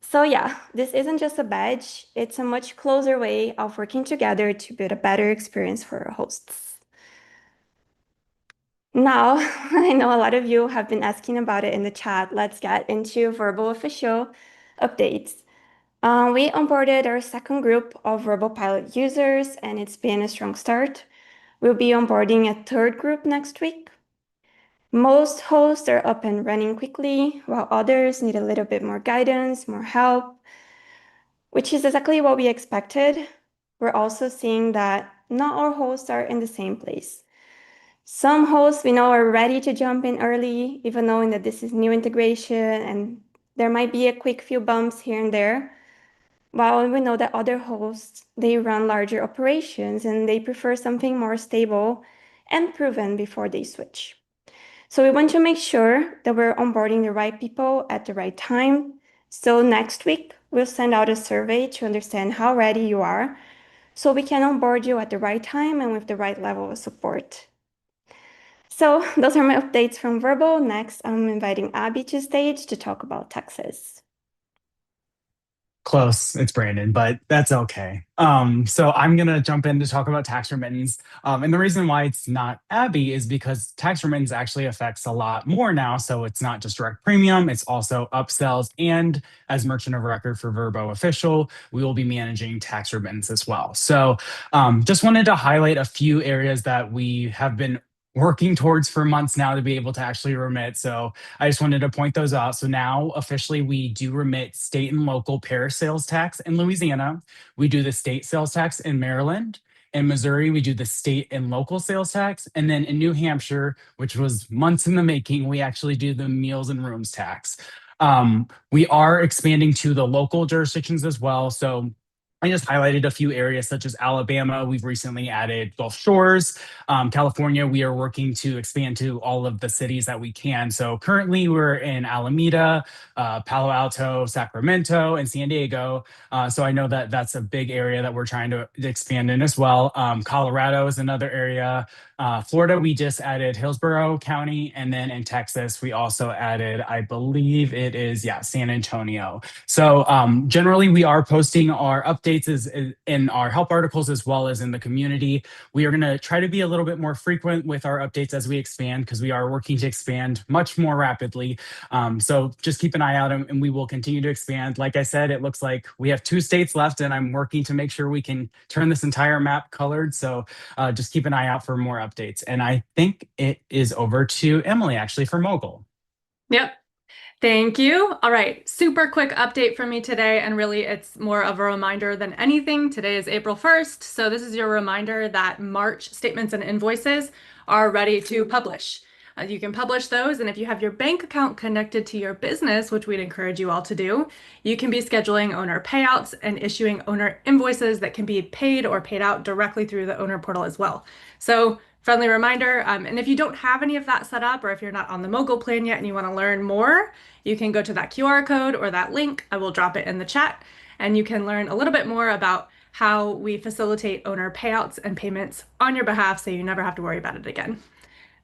So yeah, this isn't just a badge, it's a much closer way of working together to build a better experience for our hosts. Now, I know a lot of you have been asking about it in the chat. Let's get into Vrbo official updates. We onboarded our second group of Vrbo pilot users, and it's been a strong start. We'll be onboarding a third group next week. Most hosts are up and running quickly, while others need a little bit more guidance, more help, which is exactly what we expected. We're also seeing that not all hosts are in the same place. Some hosts we know are ready to jump in early, even knowing that this is new integration and there might be a quick few bumps here and there. While we know that other hosts, they run larger operations and they prefer something more stable and proven before they switch. So we want to make sure that we're onboarding the right people at the right time. So next week, we'll send out a survey to understand how ready you are so we can onboard you at the right time and with the right level of support. So those are my updates from Vrbo. Next, I'm inviting Abby to stage to talk about taxes. Close, it's Brandon, but that's okay. So I'm gonna jump in to talk about tax remittance. And the reason why it's not Abby is because tax remittance actually affects a lot more now. So it's not just direct premium, it's also upsells. And as merchant of record for Vrbo Official, we will be managing tax remittance as well. So just wanted to highlight a few areas that we have been working towards for months now to be able to actually remit. So I just wanted to point those out. So now officially we do remit state and local parish sales tax in Louisiana. We do the state sales tax in Maryland. In Missouri, we do the state and local sales tax. And then in New Hampshire, which was months in the making, we actually do the meals and rooms tax. We are expanding to the local jurisdictions as well. So I just highlighted a few areas such as Alabama. We've recently added Gulf Shores. California, we are working to expand to all of the cities that we can. So currently we're in Alameda, Palo Alto, Sacramento, and San Diego. So I know that that's a big area that we're trying to expand in as well. Colorado is another area. Florida, we just added Hillsborough County. And then in Texas, we also added, I believe it is, San Antonio. So generally, we are posting our updates in our help articles as well as in the community. We are going to try to be a little bit more frequent with our updates as we expand because we are working to expand much more rapidly. So just keep an eye out and we will continue to expand. Like I said, it looks like we have 2 states left and I'm working to make sure we can turn this entire map colored. So just keep an eye out for more updates. And I think it is over to Emily actually for Mogul. Yep. Thank you. All right, super quick update from me today, and really it's more of a reminder than anything. Today is April 1st, so this is your reminder that March statements and invoices are ready to publish. You can publish those, and if you have your bank account connected to your business, which we'd encourage you all to do, you can be scheduling owner payouts and issuing owner invoices that can be paid or paid out directly through the owner portal as well. So friendly reminder, and if you don't have any of that set up, or if you're not on the Mogul plan yet and you want to learn more, you can go to that QR code or that link. I will drop it in the chat, and you can learn a little bit more about how we facilitate owner payouts and payments on your behalf so you never have to worry about it again.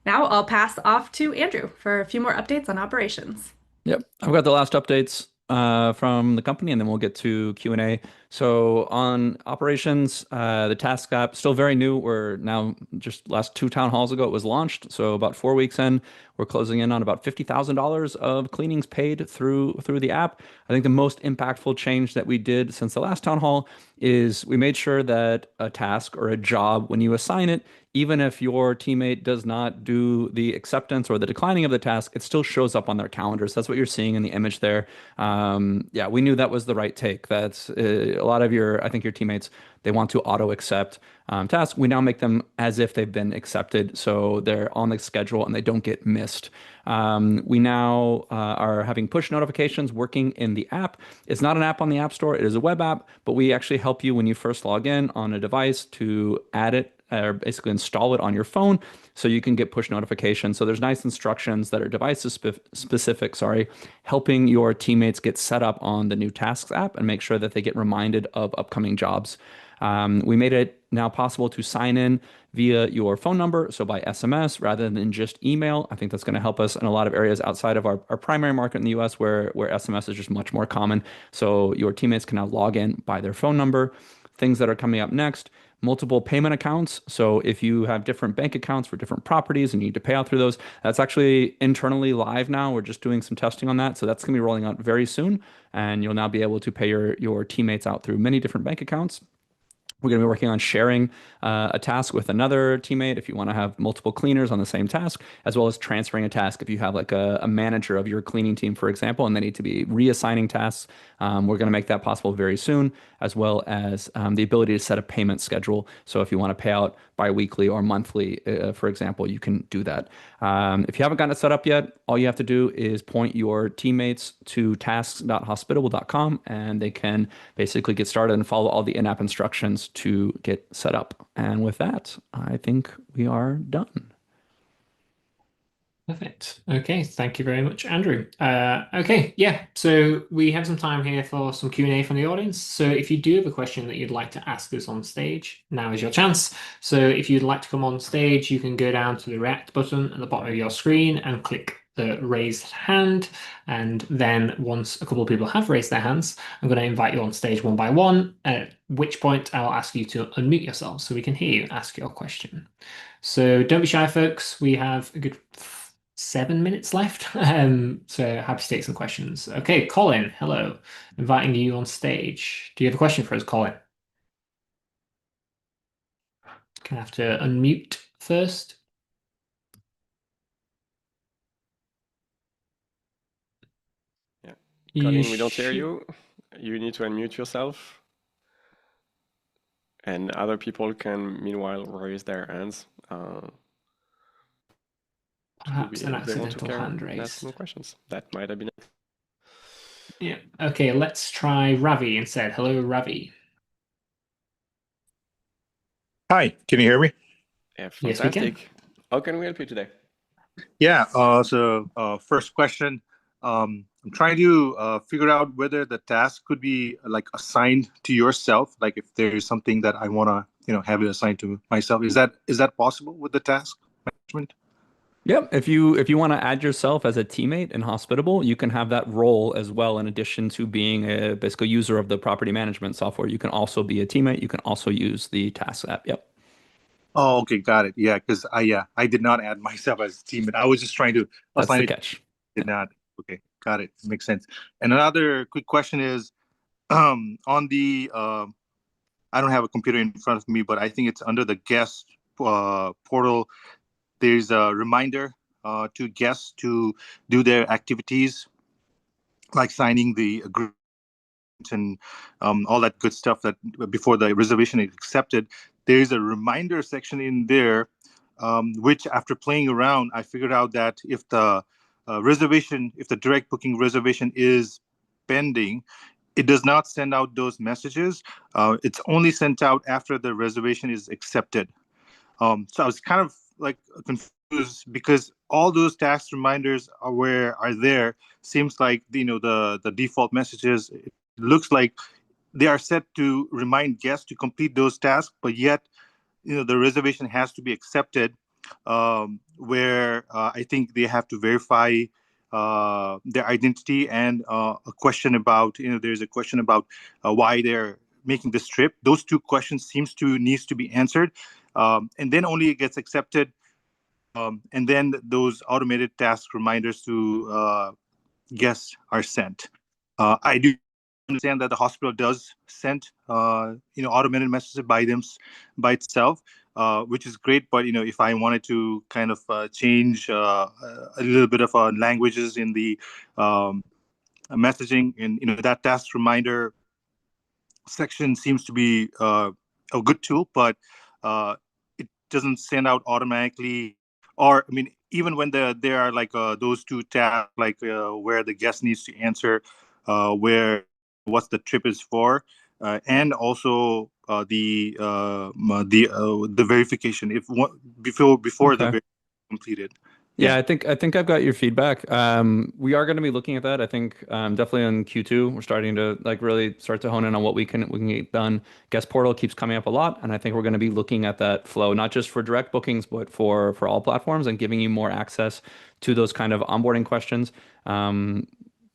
Now I'll pass off to Andrew for a few more updates on operations. Yep, I've got the last updates from the company, and then we'll get to Q&A. So on operations, the task app, still very new. We're now just last 2 town halls ago, it was launched. So about 4 weeks in, we're closing in on about $50,000 of cleanings paid through the app. I think the most impactful change that we did since the last town hall is we made sure that a task or a job, when you assign it, even if your teammate does not do the acceptance or the declining of the task, it still shows up on their calendars. That's what you're seeing in the image there. Yeah, we knew that was the right take. That's a lot of I think your teammates, they want to auto accept tasks. We now make them as if they've been accepted, so they're on the schedule and they don't get missed. We now are having push notifications working in the app. It's not an app on the App Store, it is a web app, but we actually help you when you first log in on a device to add it or basically install it on your phone so you can get push notifications. So there's nice instructions that are device specific, helping your teammates get set up on the new Tasks app and make sure that they get reminded of upcoming jobs. We made it now possible to sign in via your phone number, so by SMS rather than just email. I think that's going to help us in a lot of areas outside of our primary market in the US where SMS is just much more common. So your teammates can now log in by their phone number. Things that are coming up next, multiple payment accounts. So if you have different bank accounts for different properties and you need to pay out through those, that's actually internally live now. We're just doing some testing on that. So that's going to be rolling out very soon. And you'll now be able to pay your teammates out through many different bank accounts. We're going to be working on sharing a task with another teammate if you want to have multiple cleaners on the same task, as well as transferring a task if you have like a manager of your cleaning team, for example, and they need to be reassigning tasks. We're going to make that possible very soon, as well as the ability to set a payment schedule. So if you want to pay out bi-weekly or monthly, for example, you can do that. If you haven't gotten it set up yet, all you have to do is point your teammates to tasks.hospitable.com and they can basically get started and follow all the in-app instructions to get set up. And with that, I think we are done. Perfect. Okay, thank you very much, Andrew. Okay, yeah, so we have some time here for some Q&A from the audience. So if you do have a question that you'd like to ask us on stage, now is your chance. So if you'd like to come on stage, you can go down to the React button at the bottom of your screen and click the raised hand. And then once a couple of people have raised their hands, I'm going to invite you on stage one by one, at which point I'll ask you to unmute yourself so we can hear you ask your question. So don't be shy, folks. We have a good 7 minutes left. So happy to take some questions. Okay, Colin, hello. Inviting you on stage. Do you have a question for us, Colin? Gonna have to unmute first. Yeah. Colin, we don't hear you. You need to unmute yourself. And other people can meanwhile raise their hands. Perhaps an accidental hand raise. Ask some questions. That might have been it. Yeah. Okay, let's try Ravi instead. Hello, Ravi. Hi, can you hear me? Yeah, Yes, we fantastic. can. How can we help you today? Yeah, first question. I'm trying to figure out whether the task could be like assigned to yourself, like if there is something that I want to, have it assigned to myself. Is that possible with the task management? Yep. If you want to add yourself as a teammate in Hospitable, you can have that role as well. In addition to being a basically user of the property management software, you can also be a teammate. You can also use the Tasks app. Yep. Oh, okay, got it. Yeah, because I did not add myself as a teammate. I was just trying to That's assign the it. catch. Did not. Okay, got it. Makes sense. And another quick question is, on the I don't have a computer in front of me, but I think it's under the guest portal. There's a reminder to guests to do their activities, like signing the agreement and all that good stuff that before the reservation is accepted. There is a reminder section in there, which after playing around, I figured out that if the if the direct booking reservation is pending, it does not send out those messages. It's only sent out after the reservation is accepted. So I was kind of like confused because all those task reminders are there. Seems like the default messages. It looks like they are set to remind guests to complete those tasks, but yet the reservation has to be accepted. Where I think they have to verify their identity and a question about there's a question about why they're making this trip. Those two questions needs to be answered, and then only it gets accepted, and then those automated task reminders to guests are sent. I do understand that the hospital does send automated messages by itself, which is great. But if I wanted to kind of change a little bit of languages in the messaging, and that task reminder section seems to be a good tool, but it doesn't send out automatically. Or I mean, even when there are like those two tabs, like where the guest needs to answer, where what the trip is for, and also the verification if before the Okay. verification completed. Yeah, I think I've got your feedback. We are going to be looking at that. I think definitely in Q2 we're starting to like really start to hone in on what we can get done. Guest portal keeps coming up a lot, and I think we're going to be looking at that flow not just for direct bookings, but for all platforms and giving you more access to those kind of onboarding questions.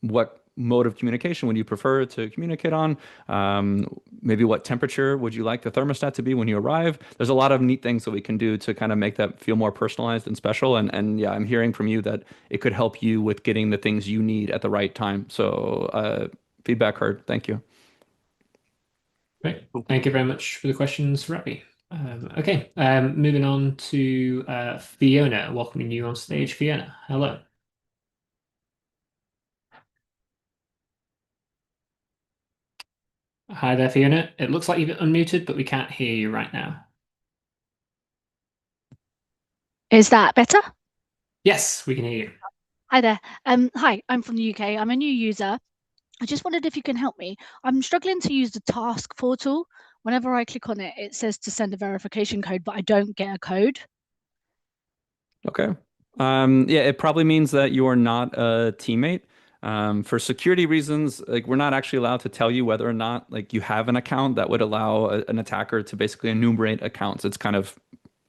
What mode of communication would you prefer to communicate on? Maybe what temperature would you like the thermostat to be when you arrive? There's a lot of neat things that we can do to kind of make that feel more personalized and special. And yeah, I'm hearing from you that it could help you with getting the things you need at the right time. So feedback heard. Thank you. Great. Thank you very much for the questions, Ravi. Okay, moving on to Fiona. Welcoming you on stage, Fiona. Hello. Hi there, Fiona. It looks like you've unmuted, but we can't hear you right now. Is that better? Yes, we can hear you. Hi there. Hi, I'm from the UK. I'm a new user. I just wondered if you can help me. I'm struggling to use the task portal. Whenever I click on it, it says to send a verification code, but I don't get a code. Okay. Yeah, it probably means that you are not a teammate. For security reasons, like we're not actually allowed to tell you whether or not like you have an account that would allow an attacker to basically enumerate accounts. It's kind of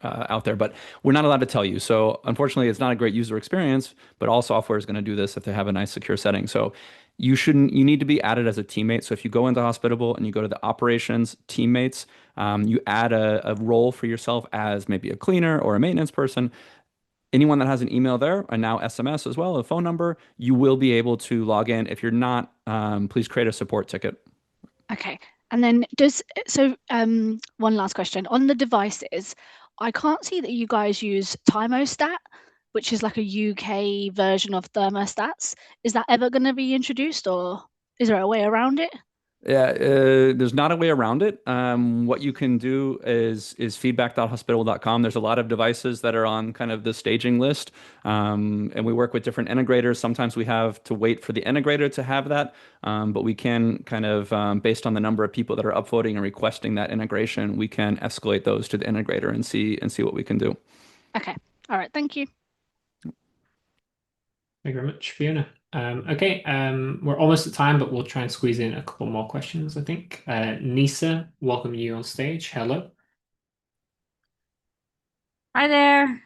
out there, but we're not allowed to tell you. So unfortunately, it's not a great user experience, but all software is going to do this if they have a nice secure setting. So you need to be added as a teammate. So if you go into Hospitable and you go to the operations teammates, you add a role for yourself as maybe a cleaner or a maintenance person. Anyone that has an email there and now SMS as well, a phone number, you will be able to log in. If you're not, please create a support ticket. Okay. And then one last question. On the devices, I can't see that you guys use Timostat, which is like a UK version of thermostats. Is that ever going to be introduced, or is there a way around it? Yeah, there's not a way around it. What you can do is feedback.hospitable.com. There's a lot of devices that are on kind of the staging list, and we work with different integrators. Sometimes we have to wait for the integrator to have that, but we can kind of, based on the number of people that are upvoting and requesting that integration, we can escalate those to the integrator and see what we can do. Okay. All right. Thank you. Thank you very much, Fiona. Okay, we're almost at time, but we'll try and squeeze in a couple more questions, I think. Nisa, welcome you on stage. Hello. Hi there.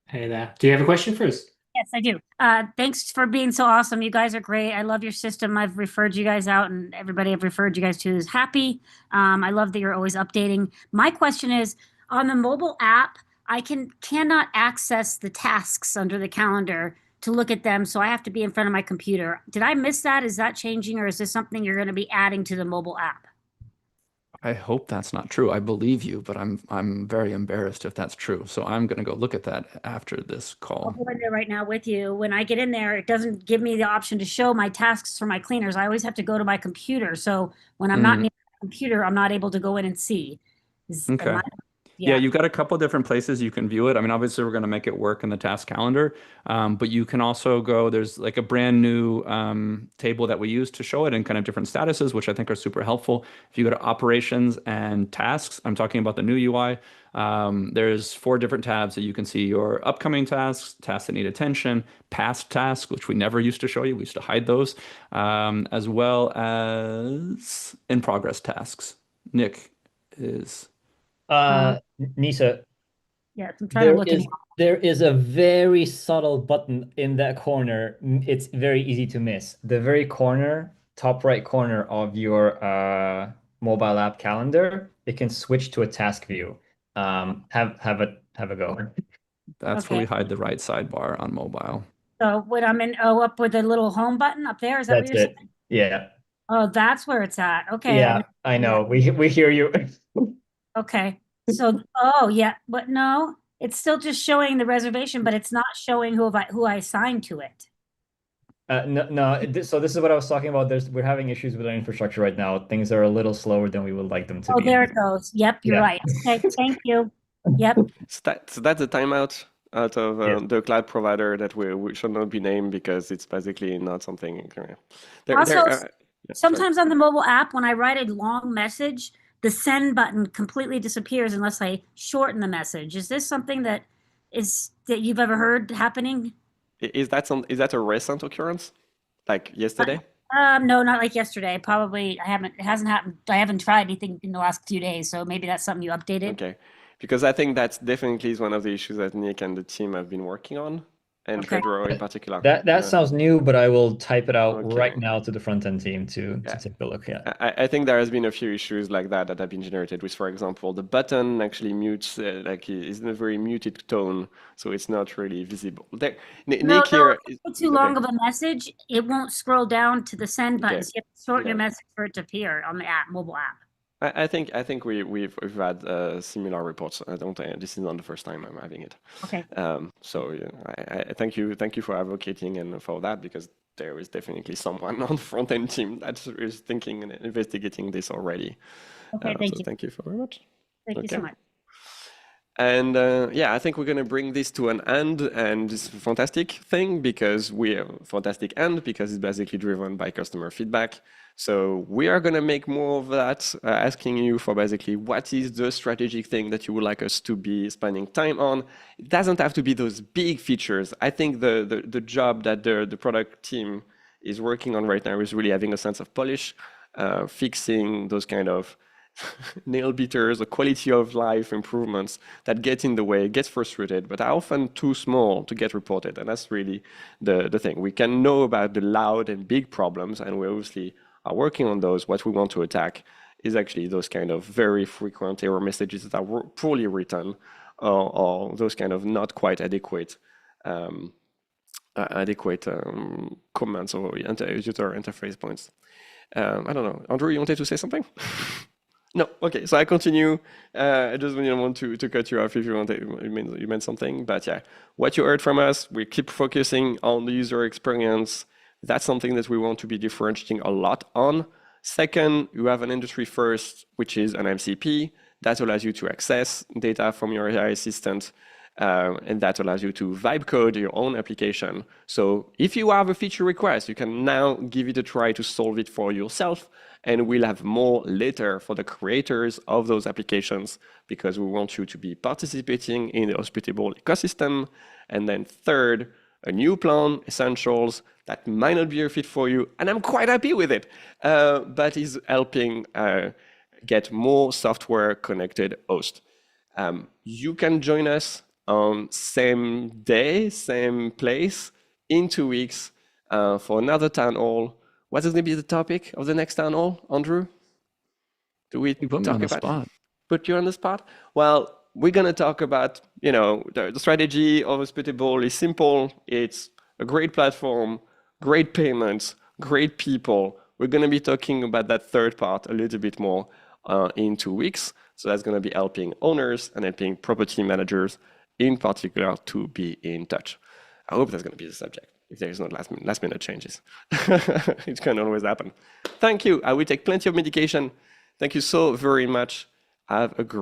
Hey there. Do you have a question for us? Yes, I do. Thanks for being so awesome. You guys are great. I love your system. I've referred you guys out, and everybody I've referred you guys to is happy. I love that you're always updating. My question is, on the mobile app, I cannot access the tasks under the calendar to look at them, so I have to be in front of my computer. Did I miss that? Is that changing, or is this something you're going to be adding to the mobile app? I hope that's not true. I believe you, but I'm very embarrassed if that's true. So I'm gonna go look at that after this call. I'll go in there right now with you. When I get in there, it doesn't give me the option to show my tasks for my cleaners. I always have to go to my computer. So when I'm not near my computer, I'm not able to go in and see. Okay. Yeah, you've got a couple different places you can view it. I mean, obviously, we're going to make it work in the task calendar, but you can also go, there's like a brand new table that we use to show it in kind of different statuses, which I think are super helpful. If you go to operations and tasks, I'm talking about the new UI, there's 4 different tabs that you can see your upcoming tasks, tasks that need attention, past tasks, which we never used to show you. We used to hide those, as well as in progress tasks. Nick is... Nisa, yeah, I'm trying to look in. There is a very subtle button in that corner. It's very easy to miss. The very corner, top right corner of your mobile app calendar, it can switch to a task view. Have a go. That's where we hide the right sidebar on mobile. So when I'm in, up with the little home button up there, is that what you're saying? Yeah. Oh, that's where it's at. Okay. Yeah, I know. We hear you. Okay. So, oh yeah, but no, it's still just showing the reservation, but it's not showing who I assigned to it. So this is what I was talking about. We're having issues with our infrastructure right now. Things are a little slower than we would like them to Oh, be. there it goes. Yep, you're Yeah. right. Okay, thank you. Yep. So that's a timeout out of Yes. the cloud provider that we should not be named because it's basically not something. Also, yeah, sorry. sometimes on the mobile app, when I write a long message, the send button completely disappears unless I shorten the message. Is this something that you've ever heard happening? Is that a recent occurrence? Like yesterday? No, not like yesterday. Probably it hasn't happened. I haven't tried anything in the last few days, so maybe that's something you updated. Okay. Because I think that's definitely one of the issues that Nick and the team have been working on, and Okay. Pedro in particular. That sounds new, but I will type it out Okay. right now to the front end team to Yeah. take a look at. I think there has been a few issues like that have been generated with, for example, the button actually mutes, is in a very muted tone, so it's not really visible. Nick here. If it's too long of a message, it won't scroll down to the send button. Okay. So you have to shorten your Yeah. message for it to appear on the mobile app. I think we've had similar reports. This is not the first time I'm having it. Okay. So yeah, I thank you for advocating and for that, because there is definitely someone on the front end team that is thinking and investigating this already. Okay, thank you. Thank you very much. Thank you so much. And yeah, I think we're going to bring this to an end, and this is a fantastic thing because it's basically driven by customer feedback. So we are going to make more of that, asking you for basically what is the strategic thing that you would like us to be spending time on. It doesn't have to be those big features. I think the job that the product team is working on right now is really having a sense of polish, fixing those kind of nail beaters or quality of life improvements that get in the way, get frustrated, but are often too small to get reported. And that's really the thing. We can know about the loud and big problems, and we obviously are working on those. What we want to attack is actually those kind of very frequent error messages that are poorly written, or those kind of not quite adequate comments or user interface points. I don't know. Andrew, you wanted to say something? No, okay, so I continue. I just didn't want to cut you off if you meant something, but yeah, what you heard from us, we keep focusing on the user experience. That's something that we want to be differentiating a lot on. Second, you have an industry first, which is an MCP that allows you to access data from your AI assistant, and that allows you to vibe code your own application. So if you have a feature request, you can now give it a try to solve it for yourself. And we'll have more later for the creators of those applications, because we want you to be participating in the Hospitable ecosystem. And then third, a new plan, Essentials, that might not be a fit for you, and I'm quite happy with it, but is helping get more software connected host. You can join us on same day, same place, in 2 weeks for another town hall. What is going to be the topic of the next town hall, Andrew? Do we You put me on the spot. Put you on the spot? Well, we're going to talk about, the strategy of Hospitable is simple. It's a great platform, great payments, great people. We're going to be talking about that third part a little bit more in 2 weeks. So that's going to be helping owners and helping property managers in particular to be in touch. I hope that's going to be the subject. If there is no last minute changes. It can always happen. Thank you. I will take plenty of medication. Thank you so very much. Have a great